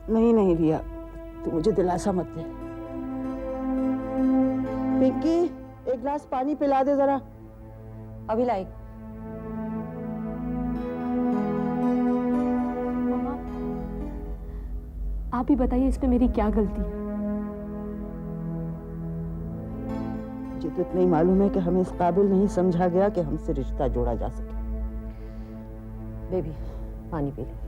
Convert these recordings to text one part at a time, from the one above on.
नहीं नहीं रिया, तू मुझे दिलासा मत दे। पिंकी, एक गिलास पानी पिला दे जरा। अभी लाई। मामा, आप ही बताइए इसमें मेरी क्या गलती है? मुझे तो इतना ही मालूम है कि हमें इस काबिल नहीं समझा गया कि हमसे रिश्ता जोड़ा जा सके। बेबी, पानी पी ले।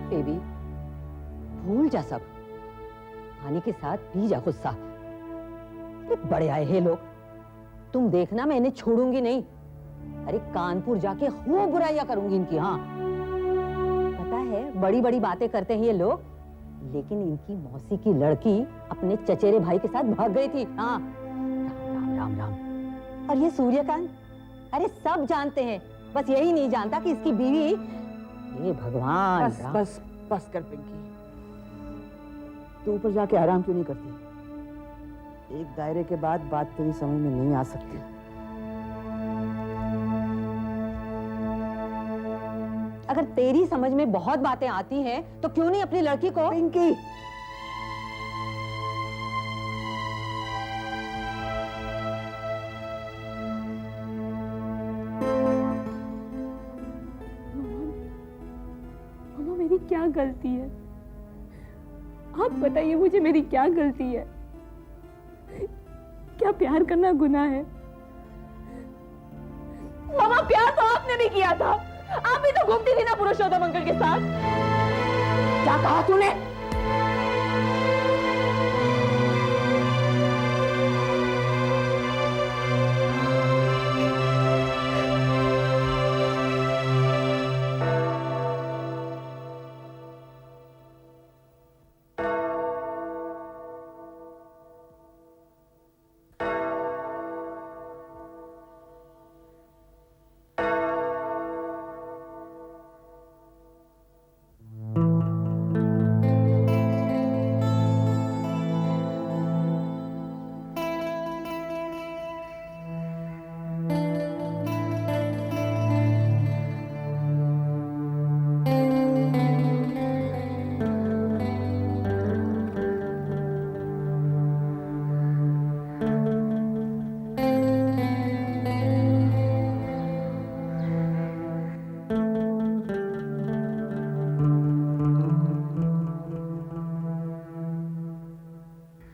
बेबी, भूल जा सब। पानी के साथ पी जा गुस्सा। ये बड़े आए हैं लोग। तुम देखना, मैं इन्हें छोड़ूंगी नहीं। अरे कानपुर जाके खूब बुराइयां करूंगी इनकी। हाँ, पता है बड़ी बड़ी बातें करते हैं ये लोग, लेकिन इनकी मौसी की लड़की अपने चचेरे भाई के साथ भाग गई थी। हाँ, राम राम राम राम। और ये सूर्यकांत, अरे सब जानते हैं, बस यही नहीं जानता कि इसकी बीवी, ये भगवान। बस बस बस कर पिंकी, तू ऊपर जाके आराम क्यों नहीं करती? एक दायरे के बाद बात तेरी समझ में नहीं आ सकती। अगर तेरी समझ में बहुत बातें आती हैं, तो क्यों नहीं अपनी लड़की को। पिंकी, मामा, मेरी क्या गलती है? आप बताइए मुझे, मेरी क्या गलती है? क्या प्यार करना गुनाह है? मामा, प्यार तो आपने भी किया था। आप भी तो घूमती थी ना पुरुषोत्तम अंकल के साथ। क्या कहा तूने?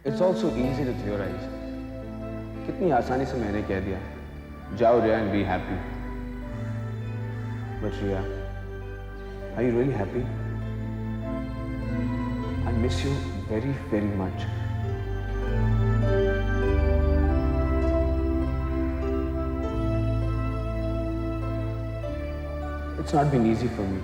It's also easy to theorize. कितनी आसानी से मैंने कह दिया, जाओ रिया and be happy. But Riya, are you really happy? I miss you very, very much. It's not been easy for me.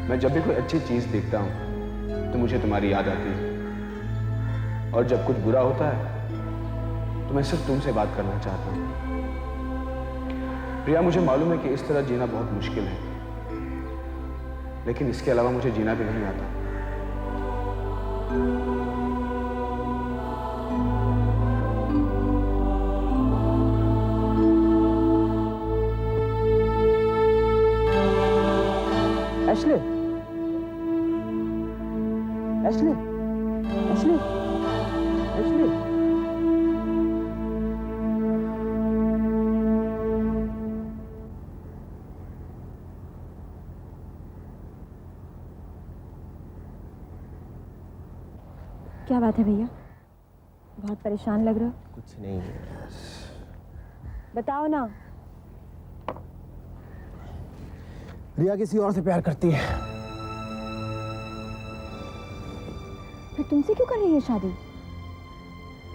मैं जब भी कोई अच्छी चीज देखता हूं तो मुझे तुम्हारी याद आती है, और जब कुछ बुरा होता है तो मैं सिर्फ तुमसे बात करना चाहता हूं। प्रिया, मुझे मालूम है कि इस तरह जीना बहुत मुश्किल है, लेकिन इसके अलावा मुझे जीना भी नहीं आता। Ashley, Ashley, Ashley, Ashley. क्या बात है भैया, बहुत परेशान लग रहे हो? कुछ नहीं है। बताओ ना। रिया किसी और से प्यार करती है। फिर तुमसे क्यों कर रही है शादी?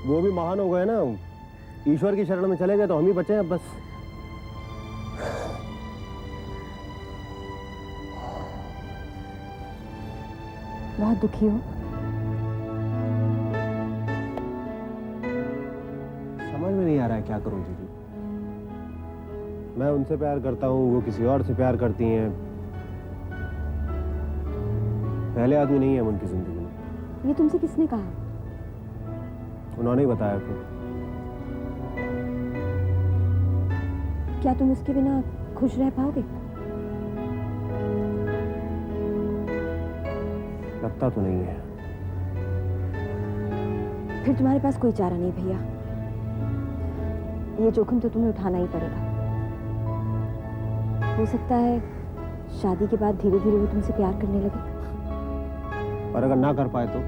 वो भी महान हो गए ना, ईश्वर की शरण में चले गए तो हम ही बचे हैं बस। बहुत दुखी हो? समझ में नहीं आ रहा है क्या करूं दीदी। मैं उनसे प्यार करता हूँ, वो किसी और से प्यार करती हैं। पहले आदमी नहीं है उनकी जिंदगी में। ये तुमसे किसने कहा? उन्होंने ही बताया फिर। क्या तुम उसके बिना खुश रह पाओगे? लगता तो नहीं है। फिर तुम्हारे पास कोई चारा नहीं भैया, ये जोखिम तो तुम्हें उठाना ही पड़ेगा। हो सकता है शादी के बाद धीरे धीरे वो तुमसे प्यार करने लगे। और अगर ना कर पाए तो,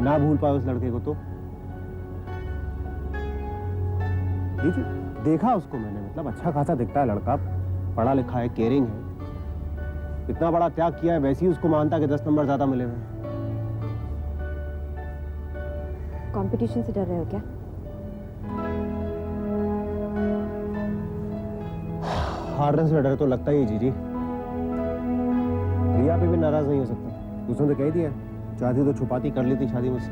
ना भूल पाए उस लड़के को तो? जी देखा उसको मैंने, मतलब अच्छा खासा दिखता है लड़का, पढ़ा लिखा है, केयरिंग है, इतना बड़ा त्याग किया है, वैसे ही उसको मानता कि 10 नंबर ज्यादा मिले हुए। कंपटीशन से डर रहे हो क्या? हारने से डर तो लगता ही है जीजी। रिया पे भी नाराज नहीं हो सकता, उसने तो कह दिया चाहती तो छुपाती कर लेती शादी मुझसे।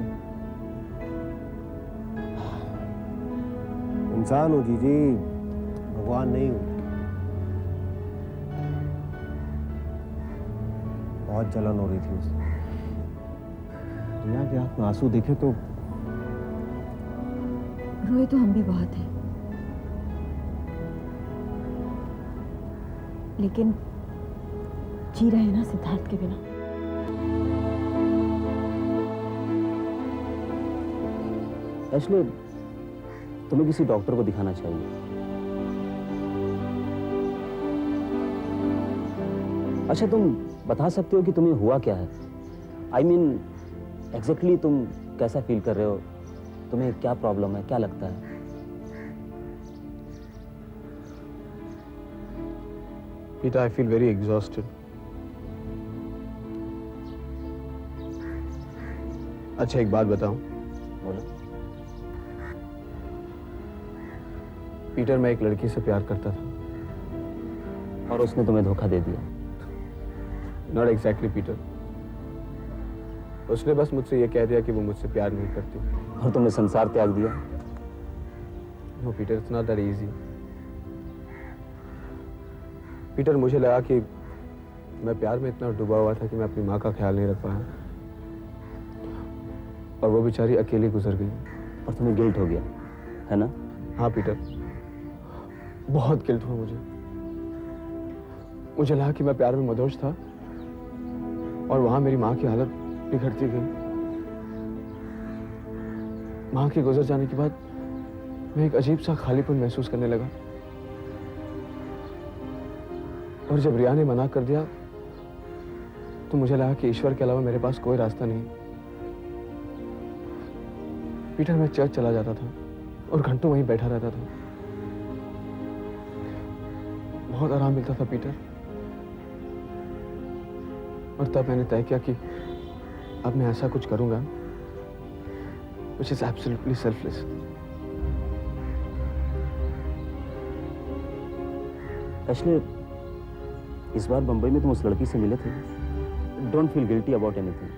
इंसान हो जीजी, भगवान नहीं हो। बहुत जलन हो रही थी उसे। रिया के आंख में आंसू देखे तो रोए तो हम भी बहुत हैं, लेकिन जी रहे हैं ना सिद्धार्थ के बिना। एशले, तुम्हें किसी डॉक्टर को दिखाना चाहिए। अच्छा, तुम बता सकते हो कि तुम्हें हुआ क्या है? I mean, एग्जैक्टली तुम कैसा फील कर रहे हो? तुम्हें क्या प्रॉब्लम है, क्या लगता है? Peter, I feel very exhausted. अच्छा, एक बात बताऊं? बोलो। पीटर, मैं एक लड़की से प्यार करता था। और उसने तुम्हें धोखा दे दिया? Not exactly, Peter. उसने बस मुझसे ये कह दिया कि वो मुझसे प्यार नहीं करती। और तुमने संसार त्याग दिया? No, Peter, it's not that easy. Peter, मुझे लगा कि मैं प्यार में इतना डूबा हुआ था कि मैं अपनी माँ का ख्याल नहीं रख पाया, और वो बेचारी अकेली गुजर गई। और तुम्हें गिल्ट हो गया, है ना? हाँ पीटर, बहुत गिल्ट हुआ मुझे। मुझे लगा कि मैं प्यार में मदहोश था, और वहां मेरी माँ की हालत बिगड़ती गई। माँ के गुजर जाने के बाद मैं एक अजीब सा खालीपन महसूस करने लगा, और जब रिया ने मना कर दिया तो मुझे लगा कि ईश्वर के अलावा मेरे पास कोई रास्ता नहीं। पीटर, मैं चर्च चला जाता था और घंटों वहीं बैठा रहता था। बहुत आराम मिलता था पीटर, और तब मैंने तय किया कि अब मैं ऐसा कुछ करूंगा which is absolutely selfless. Ashley, इस बार बंबई में तुम उस लड़की से मिले थे। Don't feel guilty about anything.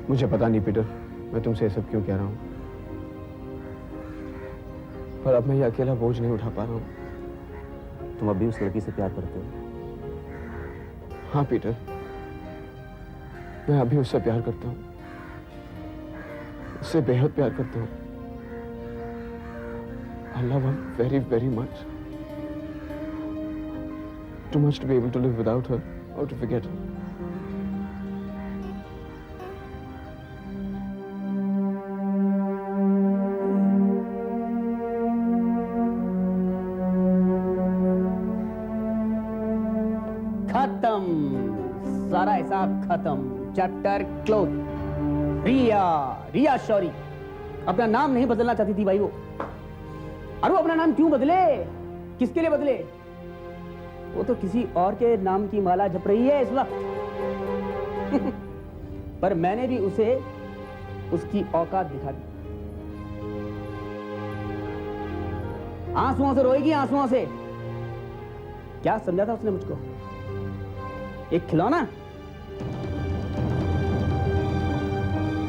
मुझे पता नहीं पीटर, मैं तुमसे ये सब क्यों कह रहा हूं, पर अब मैं ये अकेला बोझ नहीं उठा पा रहा हूं। तुम अभी उस लड़की से प्यार करते हो? हाँ पीटर, मैं अभी उससे प्यार करता हूं, उससे बेहद प्यार करता हूं। I love her very, very much. Too much to be able to live without her or to forget her. खत्म, सारा हिसाब खत्म, चैप्टर क्लोज। रिया शौरी अपना नाम नहीं बदलना चाहती थी भाई वो, और वो अपना नाम क्यों बदले, किसके लिए बदले? वो तो किसी और के नाम की माला जप रही है इस वक्त। पर मैंने भी उसे उसकी औकात दिखा दी। आंसुओं से रोएगी, आंसुओं से। क्या समझा था उसने मुझको? एक खिलौना?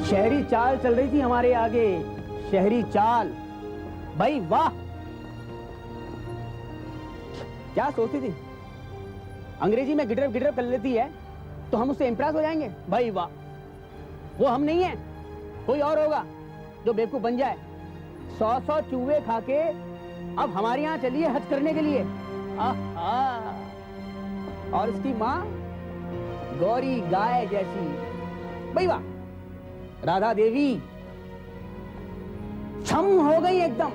शहरी चाल चल रही थी हमारे आगे, शहरी चाल। भाई वाह, क्या सोचती थी? अंग्रेजी में गिडरप कर लेती है तो हम उससे इंप्रेस हो जाएंगे? भाई वाह, वो हम नहीं है। कोई और होगा जो बेवकूफ बन जाए। 100 चूहे खा के अब हमारे यहाँ चलिए हज करने के लिए। आहा। और इसकी माँ गौरी गाय जैसी, भाई वाह, राधा देवी छम हो गई एकदम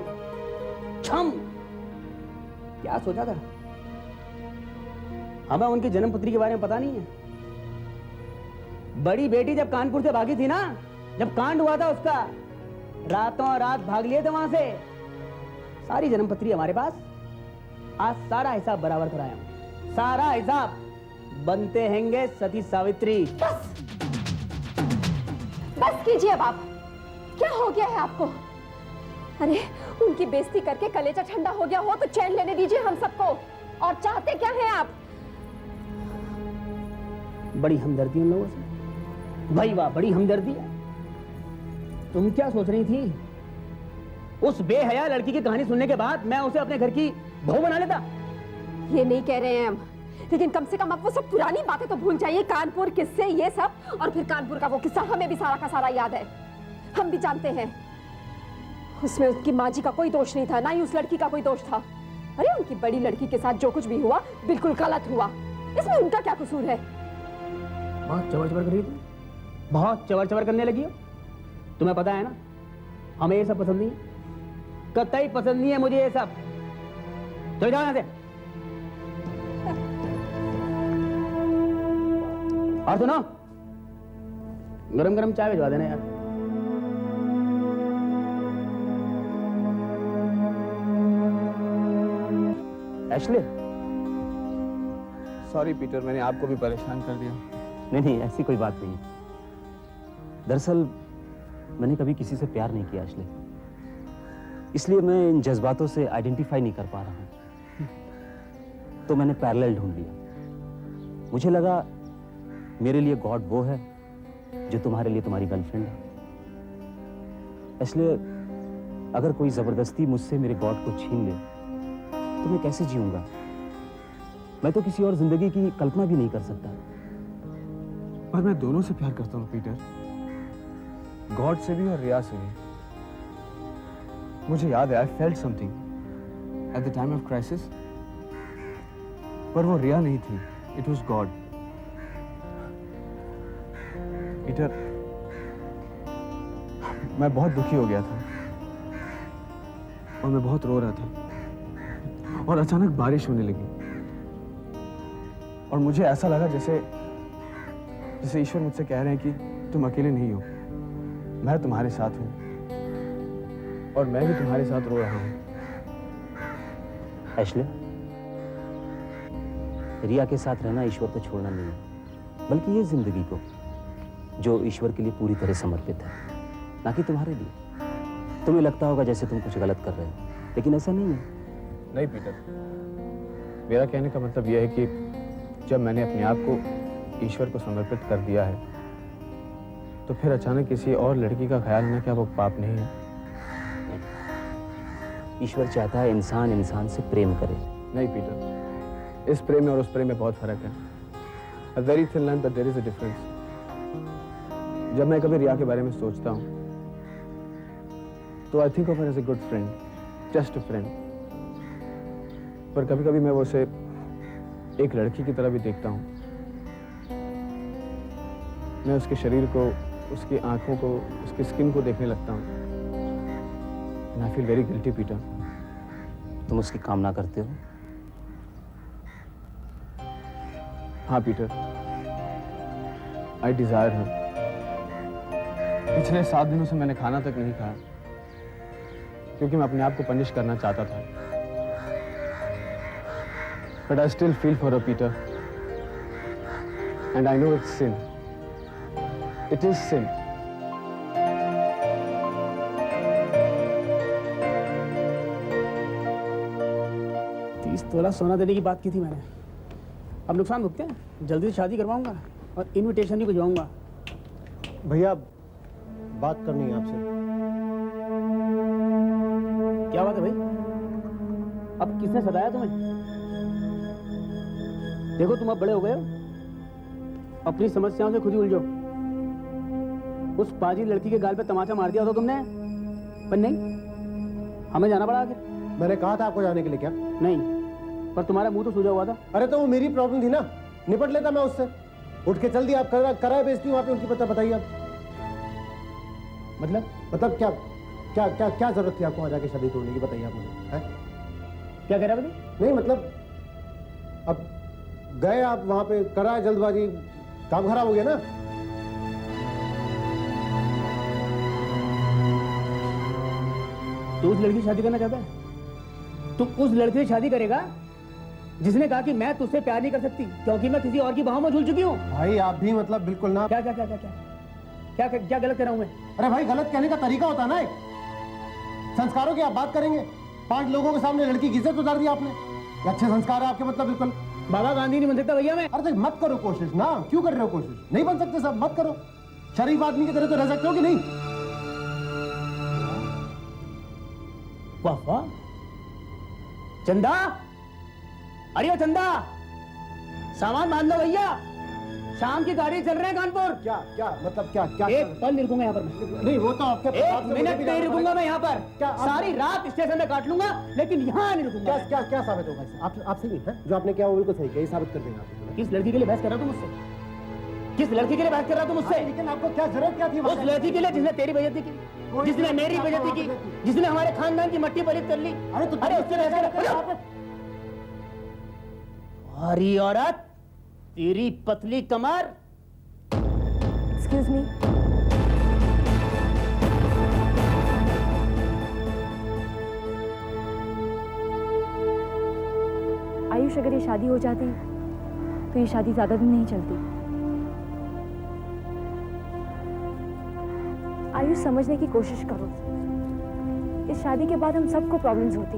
छम। क्या सोचा था? हमें उनकी जन्मपत्री के बारे में पता नहीं है। बड़ी बेटी जब कानपुर से भागी थी ना, जब कांड हुआ था उसका, रातों रात भाग लिए थे वहां से। सारी जन्मपत्री हमारे पास, आज सारा हिसाब बराबर कराया, सारा हिसाब। बनते हैंगे सती सावित्री। बस बस कीजिए अब आप। क्या हो गया है आपको? अरे उनकी बेइज्जती करके कलेजा ठंडा हो गया हो तो चैन लेने दीजिए हम सबको। और चाहते क्या हैं आप? बड़ी हमदर्दी उन लोगों से, भाई वाह, बड़ी हमदर्दी है। तुम क्या सोच रही थी? उस बेहया लड़की की कहानी सुनने के बाद मैं उसे अपने घर की बहू बना लेता? ये नहीं कह रहे हैं हम, लेकिन कम से कम आप वो सब पुरानी बातें तो भूल जाइए। कानपुर किस्से ये सब, और फिर कानपुर का वो किस्सा हमें भी सारा का सारा याद है। हम भी जानते हैं उसमें उसकी माँ जी का कोई दोष नहीं था, ना ही उस लड़की का कोई दोष था। अरे उनकी बड़ी लड़की के साथ जो कुछ भी हुआ बिल्कुल गलत हुआ, इसमें उनका क्या कसूर है? बहुत चबर चबर कर रही थी, बहुत चबर चबर करने लगी हो। तुम्हें पता है ना, हमें ये सब पसंद नहीं है, कतई पसंद नहीं है मुझे ये सब। चले जाओ यहां से। और सुनो, गरम गरम चाय भिजवा देना यार। एशले, सॉरी पीटर, मैंने आपको भी परेशान कर दिया। नहीं, ऐसी कोई बात नहीं। दरअसल मैंने कभी किसी से प्यार नहीं किया एशले, इसलिए मैं इन जज्बातों से आइडेंटिफाई नहीं कर पा रहा हूं। तो मैंने पैरेलल ढूंढ लिया। मुझे लगा मेरे लिए गॉड वो है जो तुम्हारे लिए तुम्हारी गर्लफ्रेंड है। इसलिए अगर कोई जबरदस्ती मुझसे मेरे गॉड को छीन ले तो मैं कैसे जीऊंगा? मैं तो किसी और जिंदगी की कल्पना भी नहीं कर सकता। पर मैं दोनों से प्यार करता हूँ पीटर, गॉड से भी और रिया से भी। मुझे याद है, I felt something at the time of crisis, पर वो रिया नहीं थी, इट वाज गॉड। पीटर, मैं बहुत दुखी हो गया था और मैं बहुत रो रहा था, और अचानक बारिश होने लगी और मुझे ऐसा लगा जैसे जैसे ईश्वर मुझसे कह रहे हैं कि तुम अकेले नहीं हो, मैं तुम्हारे साथ हूं और मैं भी तुम्हारे साथ रो रहा हूं। एशले, रिया के साथ रहना ईश्वर को छोड़ना नहीं है, बल्कि ये जिंदगी को जो ईश्वर के लिए पूरी तरह समर्पित है, ना कि तुम्हारे लिए। तुम्हें लगता होगा जैसे तुम कुछ गलत कर रहे हो, लेकिन ऐसा नहीं है। नहीं पीटर, मेरा कहने का मतलब यह है कि जब मैंने अपने आप को ईश्वर को समर्पित कर दिया है तो फिर अचानक किसी और लड़की का ख्याल ना, क्या वो पाप नहीं है? ईश्वर चाहता है इंसान इंसान से प्रेम करे। नहीं पीटर, इस प्रेम में और उस प्रेम में बहुत फर्क है। A very thin line, but there is a difference. जब मैं कभी रिया के बारे में सोचता हूँ तो I think of her as a good friend, just a friend. पर कभी-कभी मैं उसे एक लड़की की तरह भी देखता हूँ। मैं उसके शरीर को, उसकी आंखों को, उसकी स्किन को देखने लगता हूँ। And I feel very guilty, Peter. तुम उसकी कामना करते हो? हाँ पीटर, I desire her. पिछले 7 दिनों से मैंने खाना तक नहीं खाया क्योंकि मैं अपने आप को पनिश करना चाहता था। But I still feel for her, Peter. And I know it's sin. It is sin. $30 सोना देने की बात की थी मैंने। अब नुकसान भुगते हैं, जल्दी से शादी करवाऊंगा और इनविटेशन भी भिजवाऊंगा। भैया बात करनी है आपसे। क्या बात है भाई? अब किसने सताया तुम्हें? देखो तुम अब बड़े हो गए हो, अपनी समस्याओं से खुद ही उलझो। उस पाजी लड़की के गाल पे तमाचा मार दिया था तुमने, पर नहीं, हमें जाना पड़ा आखिर। मैंने कहा था आपको जाने के लिए क्या? नहीं, पर तुम्हारा मुंह तो सूजा हुआ था। अरे तो वो मेरी प्रॉब्लम थी ना, निपट लेता मैं उससे। उठ के चल दिया, आप कराए बेइज्जती वहां पे उनकी। पता बताइए आप। मतलब क्या क्या क्या क्या जरूरत थी आपको वहां जाके शादी तोड़ने की? बताइए आप मुझे। हैं? क्या कह रहा है? नहीं मतलब अब गए आप वहां पे, कराए जल्दबाजी, काम खराब हो गया ना। तो उस लड़की से शादी करना चाहता है? तुम उस लड़की से शादी करेगा जिसने कहा कि मैं तुझसे प्यार नहीं कर सकती क्योंकि मैं किसी और की बाहों में झूल चुकी हूँ? भाई आप भी मतलब बिल्कुल ना। क्या क्या क्या क्या क्या क्या क्या गलत कर रहा हूं मैं? अरे भाई गलत कहने का तरीका होता है ना एक। संस्कारों की आप बात करेंगे, 5 लोगों के सामने लड़की की इज्जत उतार दी आपने। ये अच्छे संस्कार है आपके मतलब बिल्कुल। बाबा गांधी नहीं बन सकता भैया मैं। अरे तो मत करो कोशिश ना, क्यों कर रहे हो कोशिश? नहीं बन सकते सब, मत करो। शरीफ आदमी की तरह तो रह सकते हो कि नहीं? वाह वाह, चंदा, अरे ओ चंदा, सामान मान लो भैया, शाम की गाड़ी चल रहे हैं कानपुर। क्या क्या मतलब क्या क्या? एक पल नहीं रुकूंगा यहाँ पर मैं। नहीं वो तो आपके एक मिनट नहीं रुकूंगा मैं यहाँ पर। क्या सारी रात स्टेशन में काट लूंगा लेकिन यहाँ नहीं रुकूंगा। क्या क्या क्या साबित होगा इससे? आपसे नहीं है जो आपने किया वो बिल्कुल सही किया, ये साबित कर देंगे आप। किस लड़की के लिए बहस कर रहा तू मुझसे? किस लड़की के लिए बहस कर रहा तू मुझसे? लेकिन आपको क्या जरूरत क्या थी? उस लड़की के लिए जिसने तेरी बेइज्जती की, जिसने मेरी बेइज्जती की, जिसने हमारे खानदान की मट्टी पलीत कर ली। अरे तो अरे उससे बहस कर। अरे औरत, तेरी पतली कमर। एक्सक्यूज मी, आयुष, अगर ये शादी हो जाती तो ये शादी ज्यादा दिन नहीं चलती। आयुष, समझने की कोशिश करो। इस शादी के बाद हम सबको प्रॉब्लम्स होती,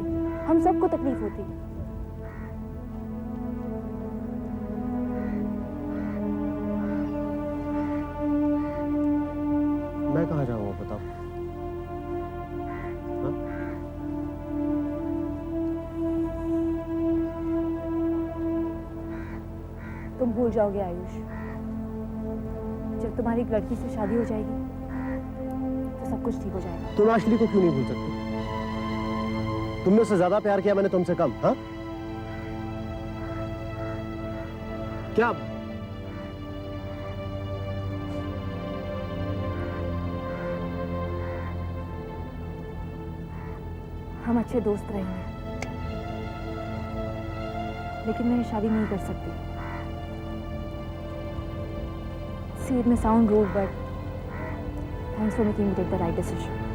हम सबको तकलीफ होती। मैं कहाँ जाऊँ बताओ? हाँ? तुम भूल जाओगे आयुष, जब तुम्हारी एक लड़की से शादी हो जाएगी तो सब कुछ ठीक हो जाएगा। तुम आशली को क्यों नहीं भूल सकते? तुमने उससे ज्यादा प्यार किया, मैंने तुमसे कम। हाँ क्या? हम अच्छे दोस्त रहेंगे, लेकिन मैं ये शादी नहीं कर सकती। See, it may sound rude, but thanks for making me take the right decision.